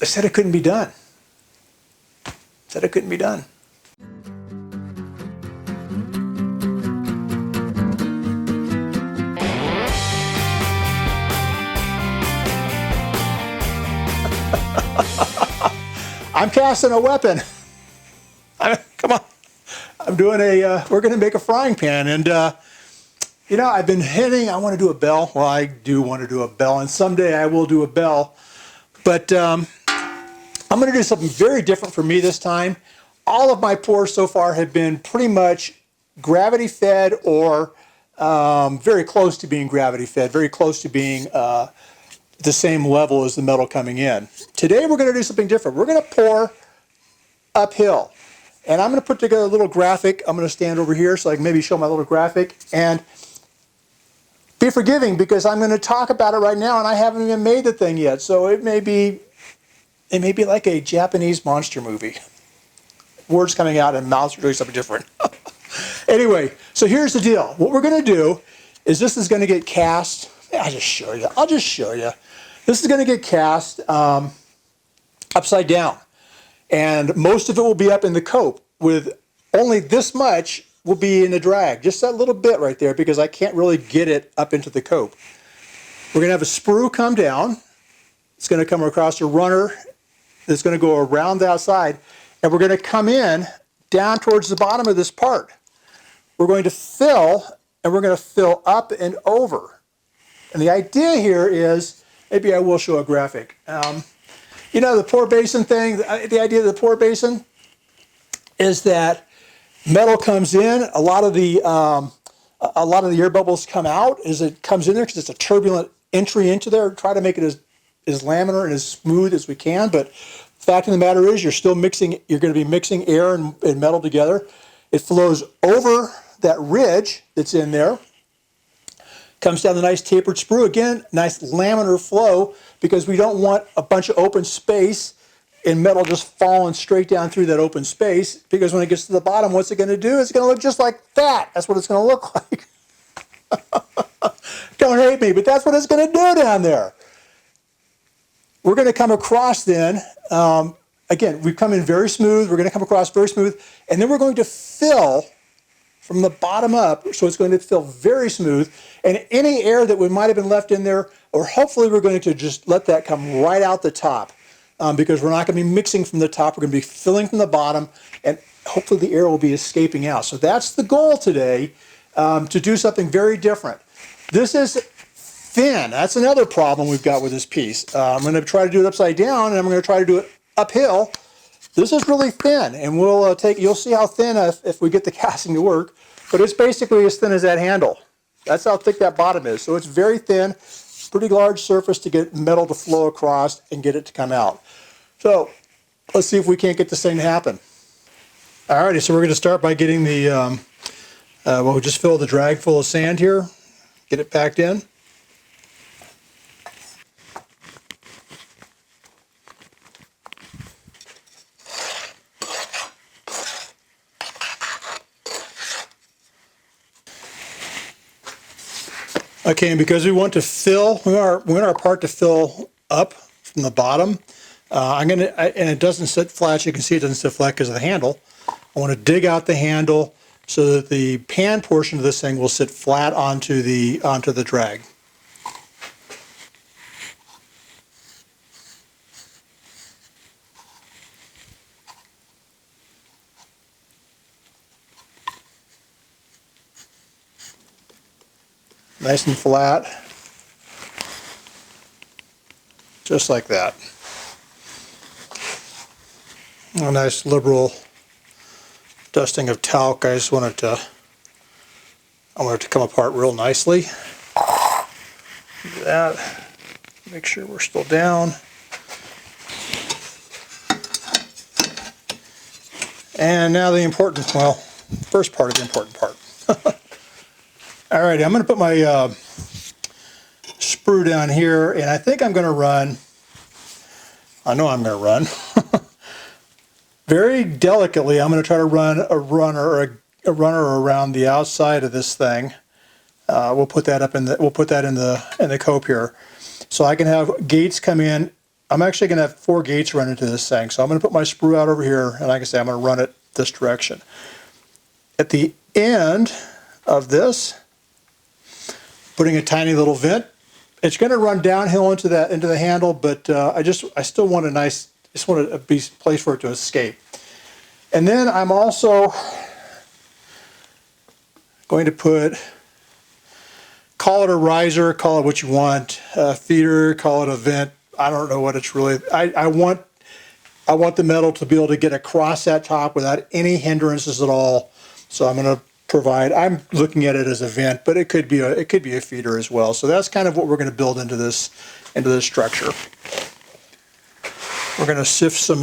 They said it couldn't be done. Said it couldn't be done. I'm casting a weapon. Come on. I'm doing we're going to make a frying pan. And, you know, I've been hinting, I want to do a bell. Well, I do want to do a bell, and someday I will do a bell. But I'm going to do something very different for me this time. All of my pours so far have been pretty much gravity fed or very close to being gravity fed, very close to being the same level as the metal coming in. Today we're going to do something different. We're going to pour uphill. And I'm going to put together a little graphic. I'm going to stand over here so I can maybe show my little graphic. And be forgiving because I'm going to talk about it right now and I haven't even made the thing yet. So it may be like a Japanese monster movie. Words coming out and mouths are doing something different. Anyway, so here's the deal. What we're going to do is this is going to get cast. I'll just show you. This is going to get cast upside down. And most of it will be up in the cope, with only this much will be in the drag. Just that little bit right there, because I can't really get it up into the cope. We're going to have a sprue come down. It's going to come across a runner that's going to go around the outside. And we're going to come in down towards the bottom of this part. We're going to fill, and we're going to fill up and over. And the idea here is, maybe I will show a graphic. You know, the pour basin thing, the idea of the pour basin is that metal comes in, a lot of the air bubbles come out as it comes in there because it's a turbulent entry into there. Try to make it as laminar and as smooth as we can, but the fact of the matter is you're going to be mixing air and metal together. It flows over that ridge that's in there, comes down the nice tapered sprue. Again, nice laminar flow, because we don't want a bunch of open space and metal just falling straight down through that open space, because when it gets to the bottom, what's it going to do? It's going to look just like that. That's what it's going to look like. Don't hate me, but that's what it's going to do down there. We're going to come across then, again, we come in very smooth. We're going to come across very smooth, and then we're going to fill from the bottom up, so it's going to fill very smooth, and any air that might have been left in there, or hopefully we're going to just let that come right out the top, because we're not going to be mixing from the top, we're going to be filling from the bottom, and hopefully the air will be escaping out. So that's the goal today, to do something very different. This is thin. That's another problem we've got with this piece. I'm going to try to do it upside down, and I'm going to try to do it uphill. This is really thin, and you'll see how thin if we get the casting to work, but it's basically as thin as that handle. That's how thick that bottom is. So it's very thin, pretty large surface to get metal to flow across and get it to come out. So let's see if we can't get this thing to happen. Alrighty, so we're going to start by getting we'll just fill the drag full of sand here, get it packed in. Okay, and because we want our part to fill up from the bottom, and it doesn't sit flat. You can see it doesn't sit flat because of the handle. I want to dig out the handle so that the pan portion of this thing will sit flat onto the drag. Nice and flat, just like that. A nice liberal dusting of talc. I want it to come apart real nicely. Do that. Make sure we're still down. And now the first part of the important part. Alrighty, I'm going to put my sprue down here, and I think I'm going to run. I know I'm going to run. Very delicately, I'm going to try to run a runner around the outside of this thing. We'll put that in the cope here, so I can have gates come in I'm actually going to have 4 gates run into this thing. So I'm going to put my sprue out over here, and like I say, I'm going to run it this direction. At the end of this, putting a tiny little vent. It's going to run downhill into the handle, but I still want a place for it to escape. And then I'm also going to call it a riser, call it what you want, a feeder, call it a vent. I don't know what it's really. I want the metal to be able to get across that top without any hindrances at all. So I'm going to provide. I'm looking at it as a vent, but it could be a feeder as well. So that's kind of what we're going to build into this structure. We're going to sift some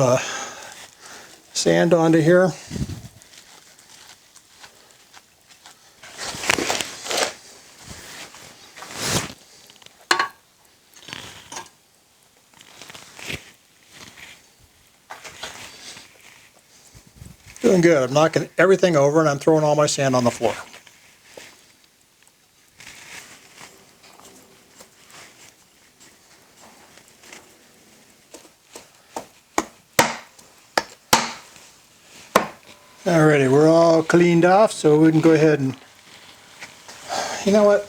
sand onto here. Doing good. I'm knocking everything over and I'm throwing all my sand on the floor. Alrighty, we're all cleaned off, so we can go ahead and, you know what?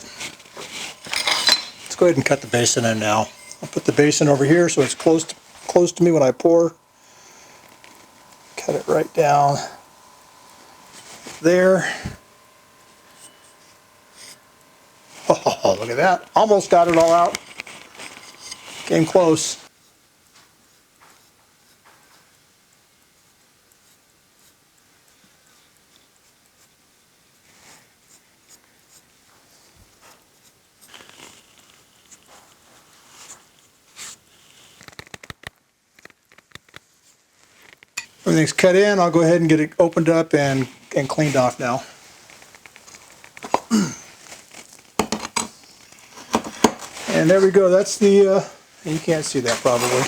Let's go ahead and cut the basin in now. I'll put the basin over here so it's close to me when I pour. Cut it right down there. Oh, look at that. Almost got it all out. Came close. Everything's cut in. I'll go ahead and get it opened up and cleaned off now. And there we go. That's the, you can't see that probably.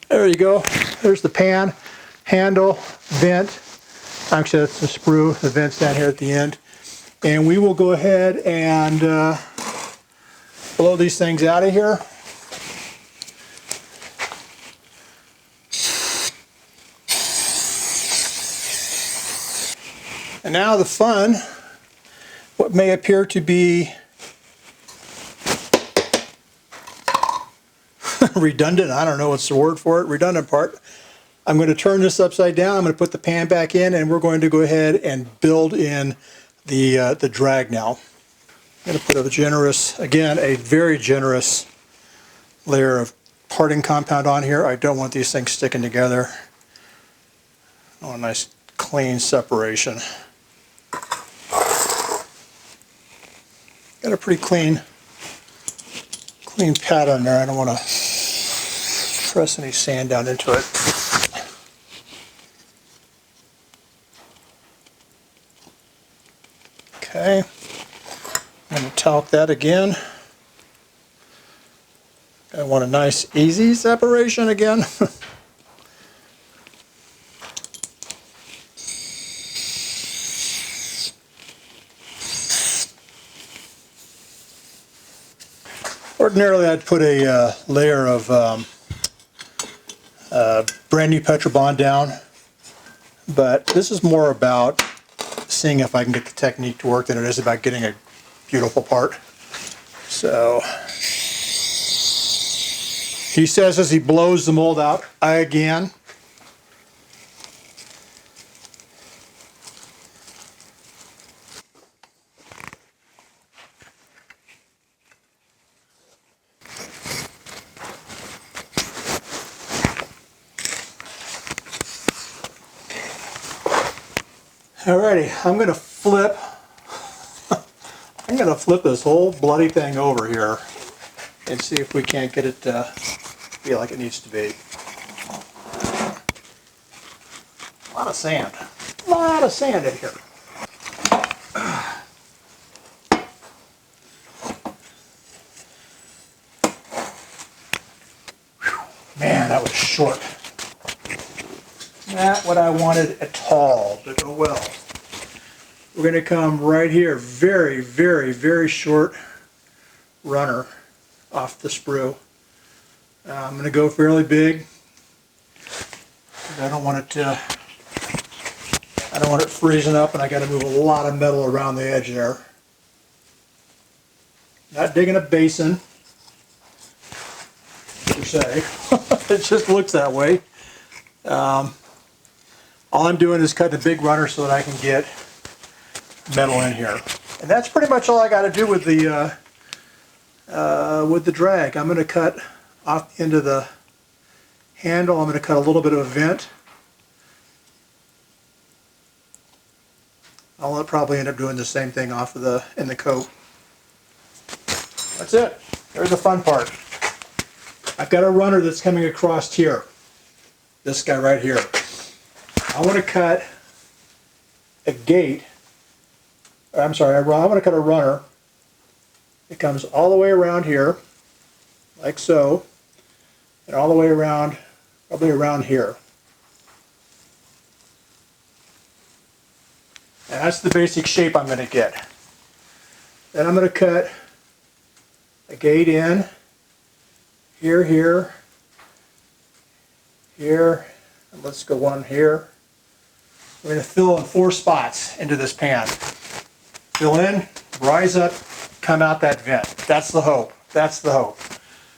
There you go. There's the pan, handle, vent. Actually, that's the sprue. The vent's down here at the end. And we will go ahead and blow these things out of here. And now the fun, what may appear to be redundant, I don't know what's the word for it, redundant part. I'm going to turn this upside down, I'm going to put the pan back in, and we're going to go ahead and build in the drag now. I'm going to put a very generous layer of parting compound on here. I don't want these things sticking together. I want a nice clean separation. Got a pretty clean pattern there. I don't want to press any sand down into it. Okay, I'm going to talc that again. I want a nice easy separation again. Ordinarily, I'd put a layer of brand new Petrobond down, but this is more about seeing if I can get the technique to work than it is about getting a beautiful part. So he says as he blows the mold out again. Alrighty, I'm going to flip this whole bloody thing over here and see if we can't get it to be like it needs to be. A lot of sand. A lot of sand in here. Man, that was short. Not what I wanted at all, but oh well. We're going to come right here, very, very, very short runner off the sprue. I'm going to go fairly big. I don't want it freezing up, and I got to move a lot of metal around the edge there. Not digging a basin, per se. It just looks that way. All I'm doing is cutting a big runner so that I can get metal in here. And that's pretty much all I got to do with the drag. I'm going to cut off the end of the handle. I'm going to cut a little bit of a vent. I'll probably end up doing the same thing off of in the coat. That's it. There's the fun part. I've got a runner that's coming across here. This guy right here. I want to cut a gate. I'm sorry, I want to cut a runner. It comes all the way around here, like so, and all the way around, probably around here. And that's the basic shape I'm going to get. Then I'm going to cut a gate in, here, here, here, and let's go one here. We're going to fill in 4 spots into this pan. Fill in, rise up, come out that vent. That's the hope. That's the hope.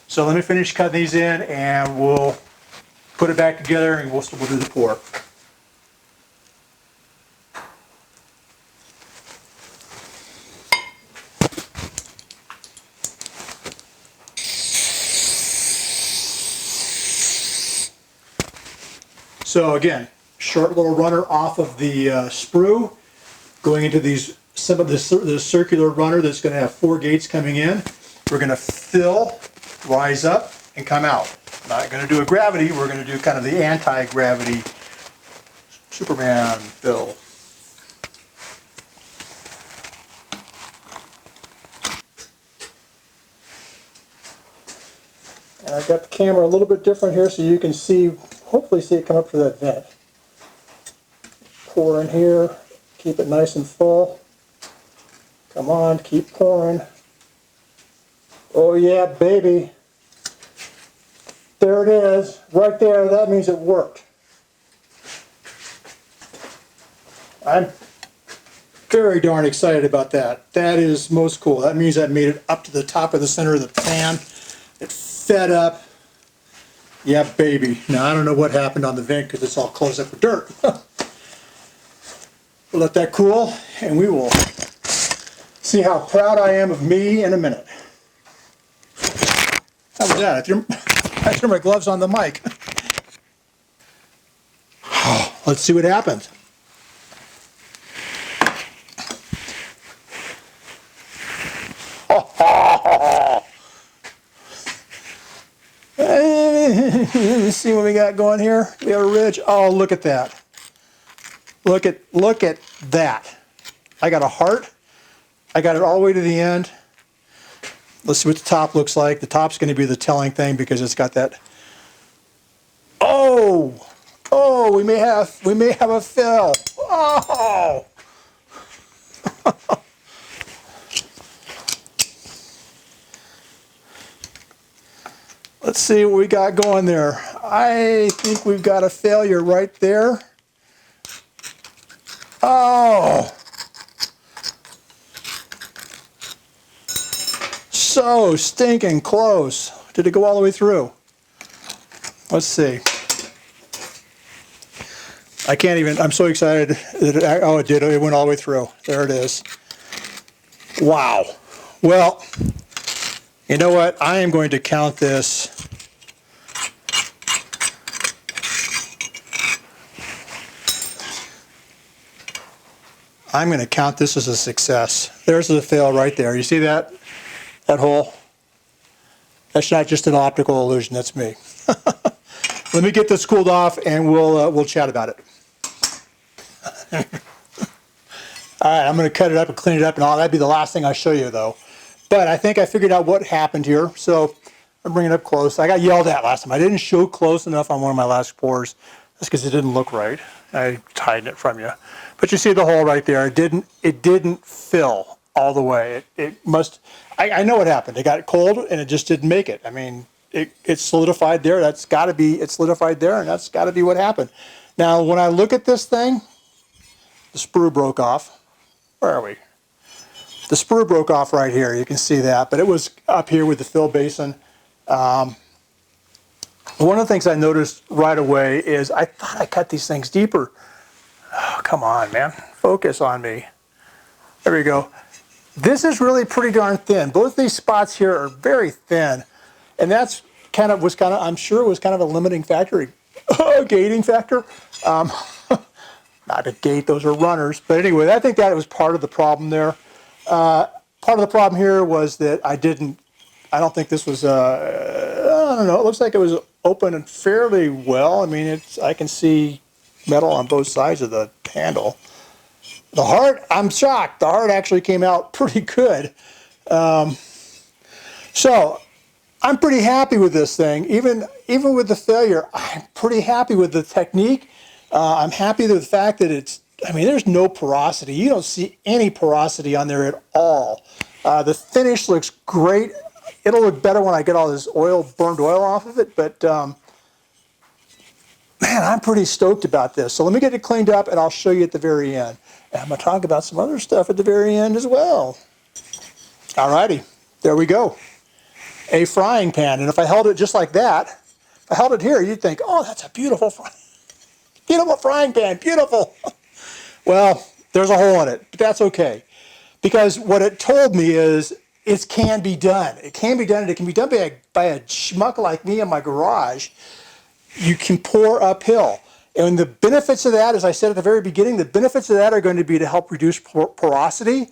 So let me finish cutting these in, and we'll put it back together, and we'll do the pour. So again, short little runner off of the sprue, going into some of the circular runner that's going to have 4 gates coming in. We're going to fill, rise up, and come out. Not going to do a gravity. We're going to do kind of the anti-gravity Superman fill. And I've got the camera a little bit different here so you can see, hopefully see it come up to that vent. Pour in here, keep it nice and full. Come on, keep pouring. Oh yeah, baby. There it is, right there. That means it worked. I'm very darn excited about that. That is most cool. That means I made it up to the top of the center of the pan. It fed up. Yeah, baby. Now, I don't know what happened on the vent because it's all closed up with dirt. We'll let that cool, and we will see how proud I am of me in a minute. How was that? I threw my gloves on the mic. Let's see what happens. Let's see what we got going here. We have a ridge. Oh, look at that. Look at that. I got a heart. I got it all the way to the end. Let's see what the top looks like. The top's going to be the telling thing because it's got that. Oh, oh, we may have a fill. Oh. Let's see what we got going there. I think we've got a failure right there. Oh. So stinking close. Did it go all the way through? Let's see. I can't even, I'm so excited. Oh, it did. It went all the way through. There it is. Wow. Well, you know what? I am going to count this. I'm going to count this as a success. There's the fail right there. You see that? That hole? That's not just an optical illusion. That's me. Let me get this cooled off, and we'll chat about it. All right, I'm going to cut it up and clean it up and all. That'd be the last thing I show you, though. But I think I figured out what happened here, so I'm bringing it up close. I got yelled at last time. I didn't show close enough on one of my last pours. That's because it didn't look right. I hid it from you. But you see the hole right there. It didn't fill all the way. It must. I know what happened. It got cold and it just didn't make it. I mean, it's solidified there. That's got to be, it's solidified there, and that's got to be what happened. Now, when I look at this thing, the sprue broke off. Where are we? The sprue broke off right here. You can see that, but it was up here with the fill basin. One of the things I noticed right away is I thought I cut these things deeper. Oh, come on, man. Focus on me. There we go. This is really pretty darn thin. Both these spots here are very thin. And that's I'm sure it was kind of a limiting factor, a gating factor. Not a gate, those are runners. But anyway, I think that was part of the problem there. Part of the problem here was that I don't think this was, I don't know, it looks like it was open and fairly well. I mean, I can see metal on both sides of the handle. The heart, I'm shocked. The heart actually came out pretty good. So I'm pretty happy with this thing. Even with the failure, I'm pretty happy with the technique. I'm happy with the fact that there's no porosity. You don't see any porosity on there at all. The finish looks great. It'll look better when I get all this burned oil off of it, but man, I'm pretty stoked about this. So let me get it cleaned up, and I'll show you at the very end. And I'm going to talk about some other stuff at the very end as well. Alrighty, there we go. A frying pan, and if I held it just like that, if I held it here, you'd think, oh, that's a beautiful frying pan, beautiful. Well, there's a hole in it, but that's okay. Because what it told me is it can be done. It can be done, and it can be done by a schmuck like me in my garage. You can pour uphill. And the benefits of that, as I said at the very beginning, the benefits of that are going to be to help reduce porosity,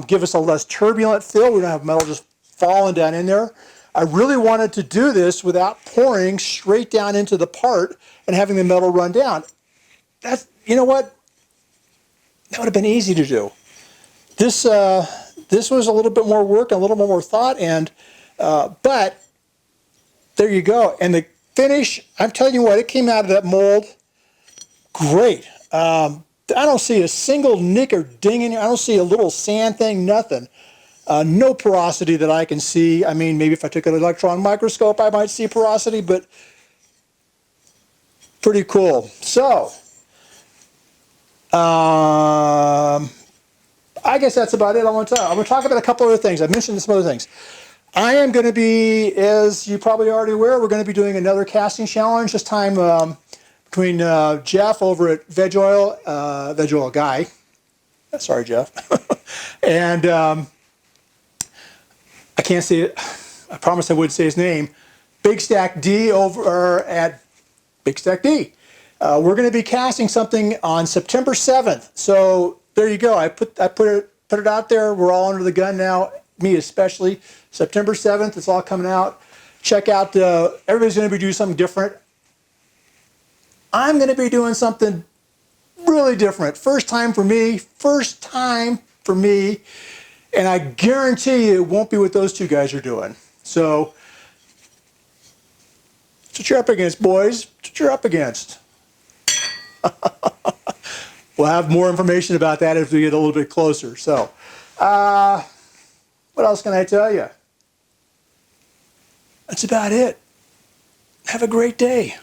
give us a less turbulent fill. We don't have metal just falling down in there. I really wanted to do this without pouring straight down into the part and having the metal run down. You know what? That would have been easy to do. This was a little bit more work, a little more thought, but there you go. And the finish, I'm telling you what, it came out of that mold great. I don't see a single nick or ding in here. I don't see a little sand thing, nothing. No porosity that I can see. I mean, maybe if I took an electron microscope, I might see porosity, but pretty cool. So, I guess that's about it. I'm going to talk about a couple other things. I mentioned some other things. I am going to be, as you probably already aware, we're going to be doing another casting challenge, this time between Jeff over at Veg Oil Guy. Sorry, Jeff. And I can't say it. I promised I would say his name. Big Stack D over at Big Stack D. We're going to be casting something on September 7th. So there you go. I put it out there. We're all under the gun now. Me especially. September 7th. It's all coming out. Check out. Everybody's going to be doing something different. I'm going to be doing something really different. First time for me. First time for me. And I guarantee you it won't be what those two guys are doing. So, that's what you're up against, boys. That's what you're up against. We'll have more information about that as we get a little bit closer. So, what else can I tell you? That's about it. Have a great day.